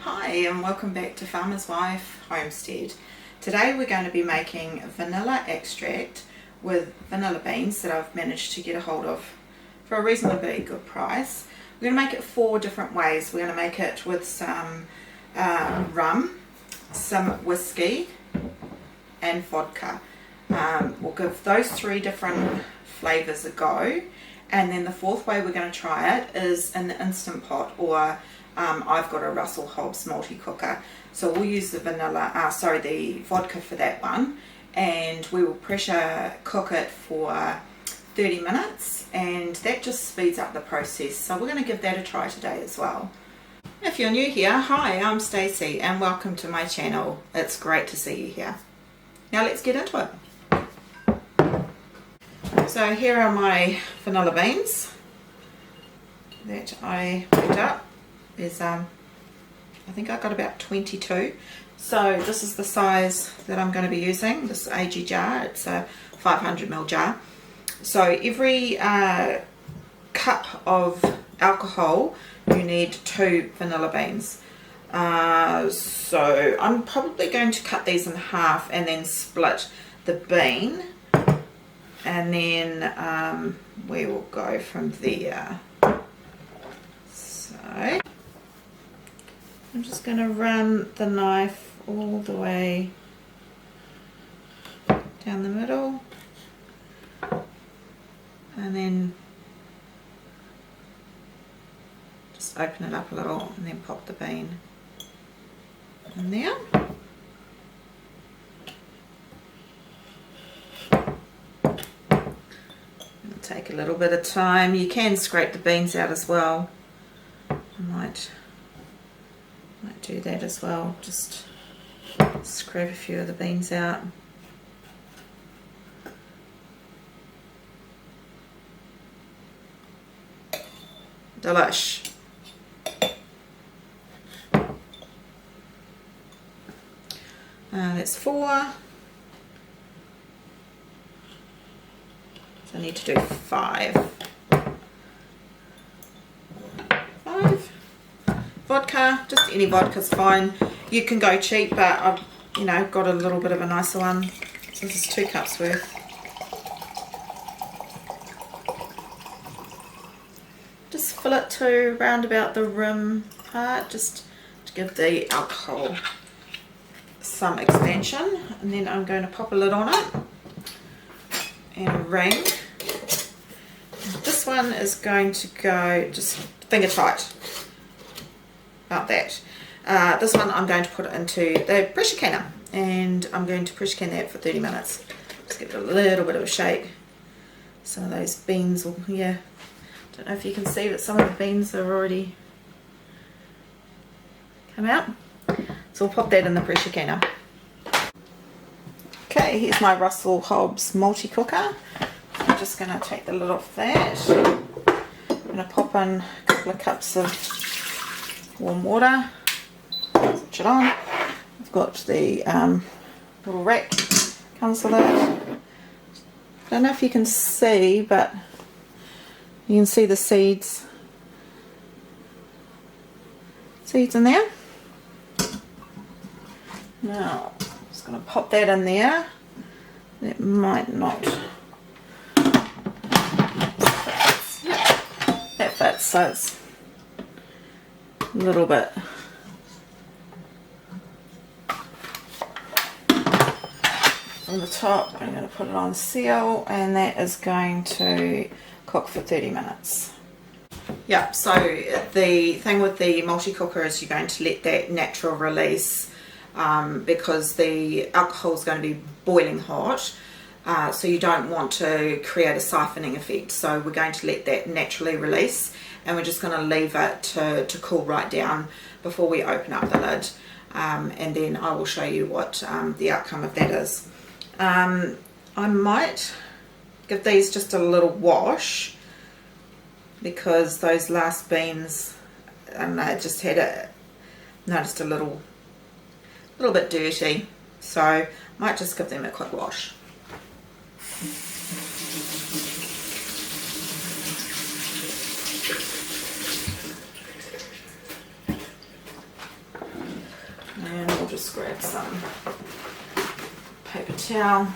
Hi and welcome back to Farmer's Wife Homestead. Today we're going to be making vanilla extract with vanilla beans that I've managed to get a hold of for a reasonably good price. We're going to make it 4 different ways. We're going to make it with some rum, some whiskey and vodka. We'll give those 3 different flavours a go, and then the 4th way we're going to try it is in the Instant Pot, or I've got a Russell Hobbs multi-cooker, so we'll use the the vodka for that one, and we will pressure cook it for 30 minutes, and that just speeds up the process. So we're going to give that a try today as well. If you're new here, hi, I'm Stacey and welcome to my channel. It's great to see you here. Now let's get into it. So here are my vanilla beans that I picked up. There's I think I got about 22. So this is the size that I'm going to be using, this AG jar. It's a 500ml jar. So every cup of alcohol you need 2 vanilla beans. So I'm probably going to cut these in half and then split the bean, and then we will go from there. So I'm just going to run the knife all the way down the middle, and then just open it up a little and then pop the bean in there. It'll take a little bit of time. You can scrape the beans out as well. I might do that as well, just scrape a few of the beans out. Delish. That's 4. So I need to do 5. Vodka, just any vodka's fine. You can go cheap, but I've got a little bit of a nicer one. So this is 2 cups worth. Just fill it to round about the rim part, just to give the alcohol some expansion, and then I'm going to pop a lid on it and ring. This one is going to go just finger tight, about that. This one I'm going to put it into the pressure canner, and I'm going to pressure can that for 30 minutes. Just give it a little bit of a shake. Some of those beans will, don't know if you can see, but some of the beans are already come out. So we'll pop that in the pressure canner. Okay, here's my Russell Hobbs multi-cooker. I'm just going to take the lid off that. I'm going to pop in a couple of cups of warm water. Switch it on. I've got the little rack comes with it. I don't know if you can see, but you can see the seeds in there. Now I'm just going to pop that in there. It might not. That fits, so it's a little bit. On the top, I'm going to put it on seal, and that is going to cook for 30 minutes. Yeah, so the thing with the multi-cooker is you're going to let that natural release, because the alcohol is going to be boiling hot, so you don't want to create a siphoning effect. So we're going to let that naturally release, and we're just going to leave it to cool right down before we open up the lid, and then I will show you what the outcome of that is. I might give these just a little wash, because those last beans, I just had noticed a little bit dirty, so I might just give them a quick wash. just grab some paper towel.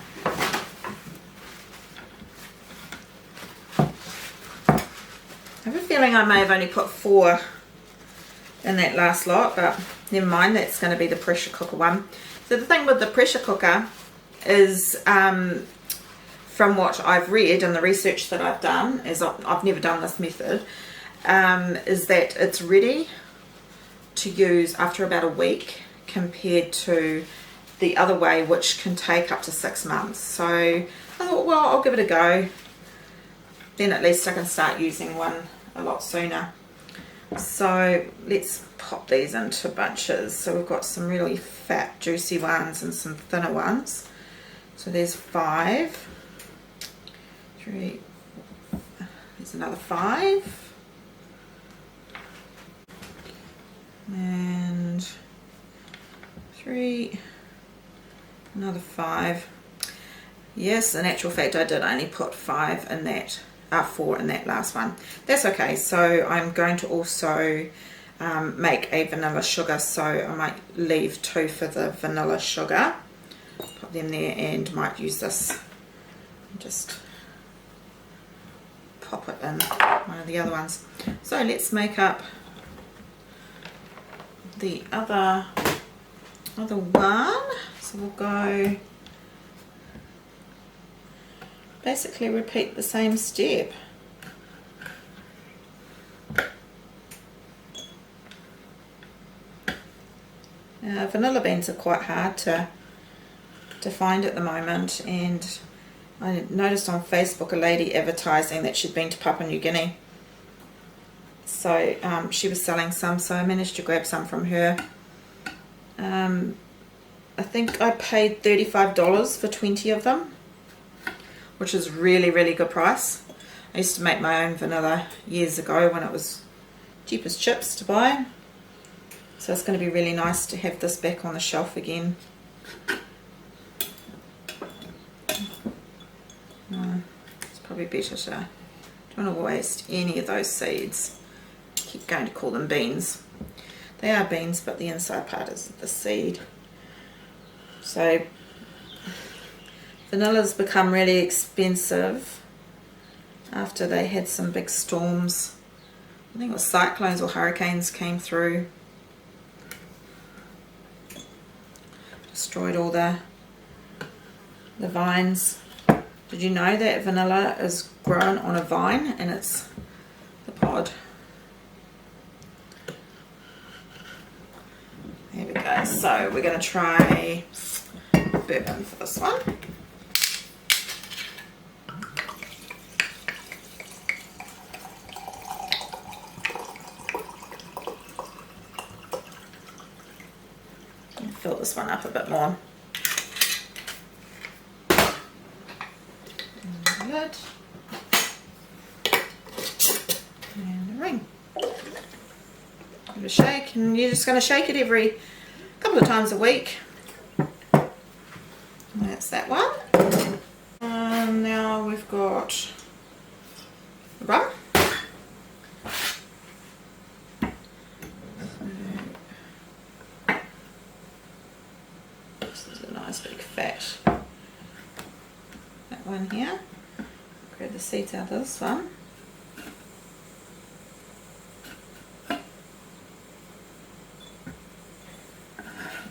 I have a feeling I may have only put 4 in that last lot, but never mind, that's going to be the pressure cooker one. So the thing with the pressure cooker is, from what I've read and the research that I've done, is I've never done this method, is that it's ready to use after about a week compared to the other way, which can take up to 6 months. So I thought, well, I'll give it a go. Then at least I can start using one a lot sooner. So let's pop these into bunches. So we've got some really fat, juicy ones and some thinner ones. So there's 5. 3. There's another 5. And 3. Another 5. Yes, in actual fact I did only put 5 in that, 4 in that last one. That's okay. So I'm going to also make a vanilla sugar, so I might leave 2 for the vanilla sugar, put them there, and might use this, just pop it in one of the other ones. So let's make up the other one. So we'll go, basically repeat the same step. Vanilla beans are quite hard to find at the moment, and I noticed on Facebook a lady advertising that she'd been to Papua New Guinea, so she was selling some, so I managed to grab some from her. I think I paid $35 for 20 of them, which is really good price. I used to make my own vanilla years ago when it was cheap as chips to buy, so it's going to be really nice to have this back on the shelf again. It's probably better to, don't want to waste any of those seeds. I keep going to call them beans. They are beans, but the inside part is the seed. So vanilla's become really expensive after they had some big storms. I think it was cyclones or hurricanes came through, destroyed all the vines. Did you know that vanilla is grown on a vine and it's the pod? There we go. So we're going to try bourbon for this one. Fill this one up a bit more. And the lid. And the ring. Give it a shake, and you're just going to shake it every couple of times a week. And that's that one. And now we've got the rum. This is a nice big fat. That one here. Grab the seeds out of this one.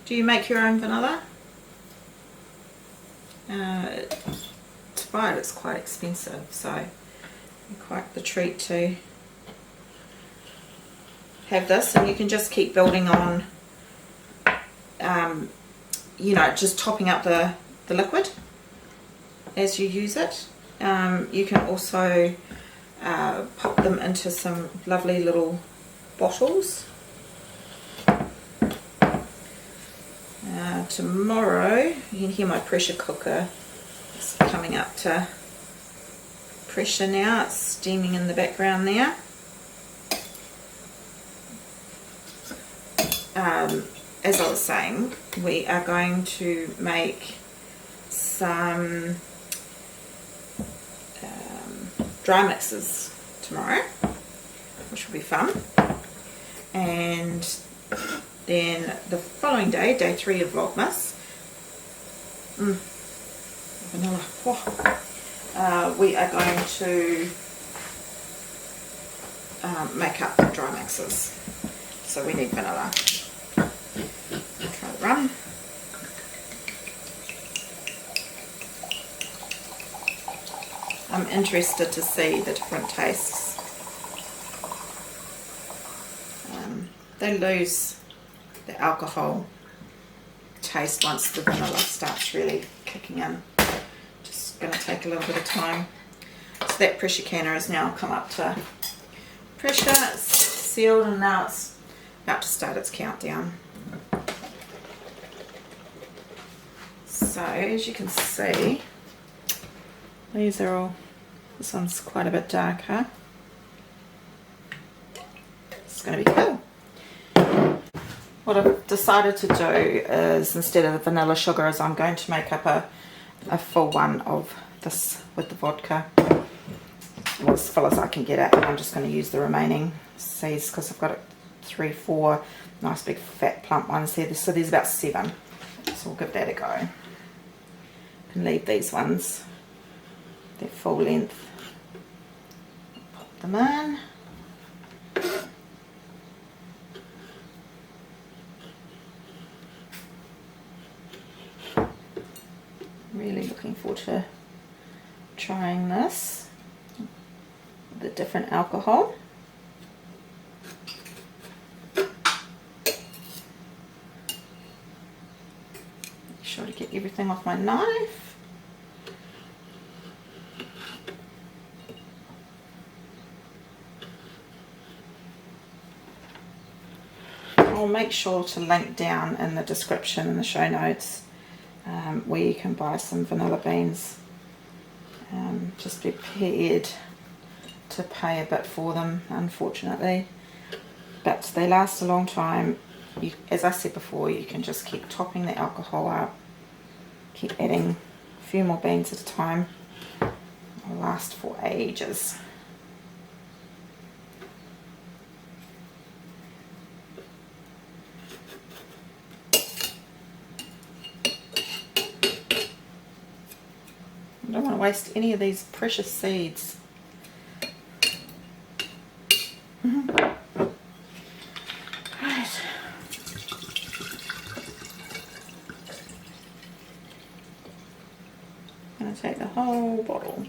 Do you make your own vanilla? To buy it, it's quite expensive, so quite the treat to have this, and you can just keep building on, you know, just topping up the liquid as you use it. You can also pop them into some lovely little bottles. Tomorrow, you can hear my pressure cooker. It's coming up to pressure now. It's steaming in the background there. As I was saying, we are going to make some dry mixes tomorrow, which will be fun. And then the following following day, day 3 of Vlogmas. Vanilla. Oh. We are going to make up the dry mixes. So we need vanilla. Try the rum. I'm interested to see the different tastes. They lose the alcohol taste once the vanilla starts really kicking in. Just going to take a little bit of time. So that pressure canner has now come up to pressure. It's sealed and now it's about to start its countdown. So as you can see, these are all, this one's quite a bit darker. It's going to be cool. What I've decided to do is, instead of the vanilla sugar, is I'm going to make up a full one of this with the vodka, or as full as I can get it, and I'm just going to use the remaining seeds because I've got 3, 4 nice big fat plump ones here. So there's about 7, so we'll give that a go and leave these ones their full length. Pop them in. Really looking forward to trying this with the different alcohol. Make sure to get everything off my knife. I'll make sure to link down in the description in the show notes where you can buy some vanilla beans. Just be prepared to pay a bit for them, unfortunately, but they last a long time. As I said before, you can just keep topping the alcohol up, keep adding a few more beans at a time. They'll last for ages. I don't want to waste any of these precious seeds. Right. I'm going to take the whole bottle.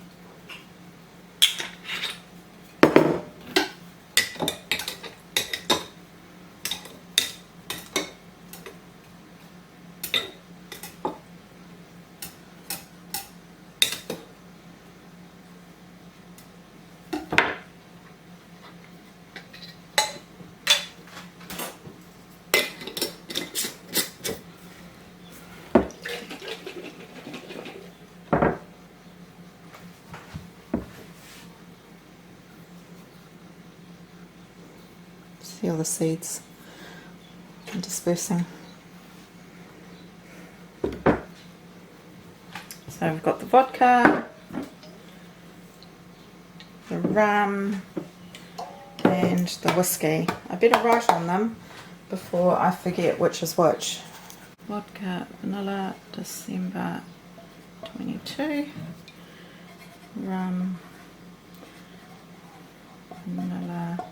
See all the seeds dispersing. So we've got the vodka, the rum, and the whiskey. I better write on them before I forget which is which. Vodka, vanilla, December 22. Rum, vanilla,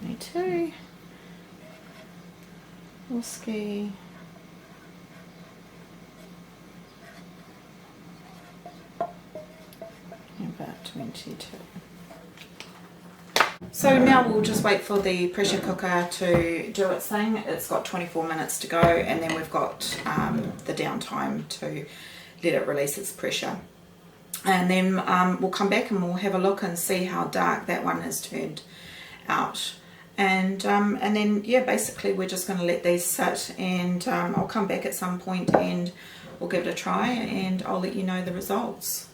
22. Whiskey, about 22. So now we'll just wait for the pressure cooker to do its thing. It's got 24 minutes to go, and then we've got the downtime to let it release its pressure. And then we'll come back and we'll have a look and see how dark that one has turned out. And then yeah, basically we're just going to let these sit, and I'll come back at some point and we'll give it a try, and I'll let you know the results.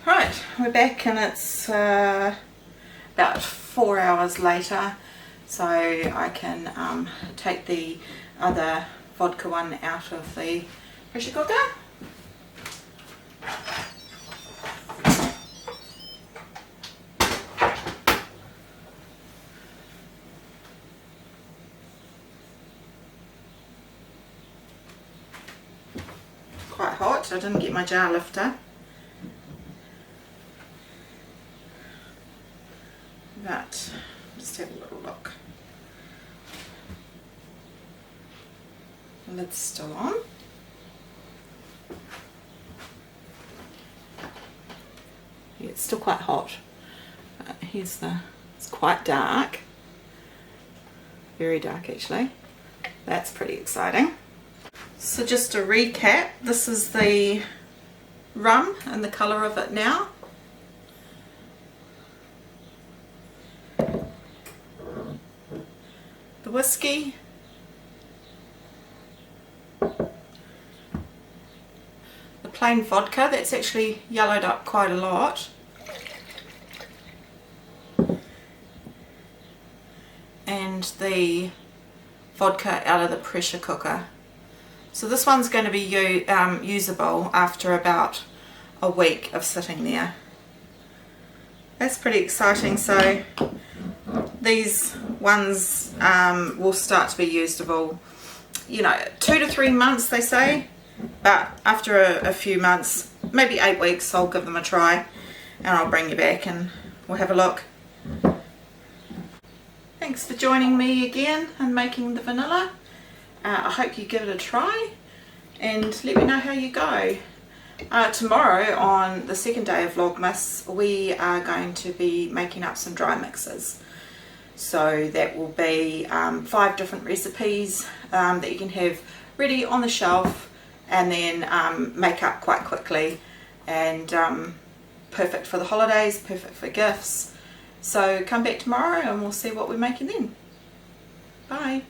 Right, we're back, and it's about 4 hours later, so I can take the other vodka one out of the pressure cooker. I didn't get my jar lifter. But just have a little look. The lid's still on. Yeah, it's still quite hot. Here's it's quite dark. Very dark actually. That's pretty exciting. So just to recap, this is the rum and the colour of it now. The whiskey. The plain vodka, that's actually yellowed up quite a lot. And the vodka out of the pressure cooker. So this one's going to be usable after about a week of sitting there. That's pretty exciting. So these ones will start to be usable, you know, 2 to 3 months they say, but after a few months, maybe 8 weeks, I'll give them a try and I'll bring you back and we'll have a look. Thanks for joining me again and making the vanilla. I hope you give it a try and let me know how you go. Tomorrow, on the second day of Vlogmas, we are going to be making up some dry mixes. So that will be 5 different recipes that you can have ready on the shelf and then make up quite quickly, and perfect for the holidays, perfect for gifts. So come back tomorrow and we'll see what we're making then. Bye.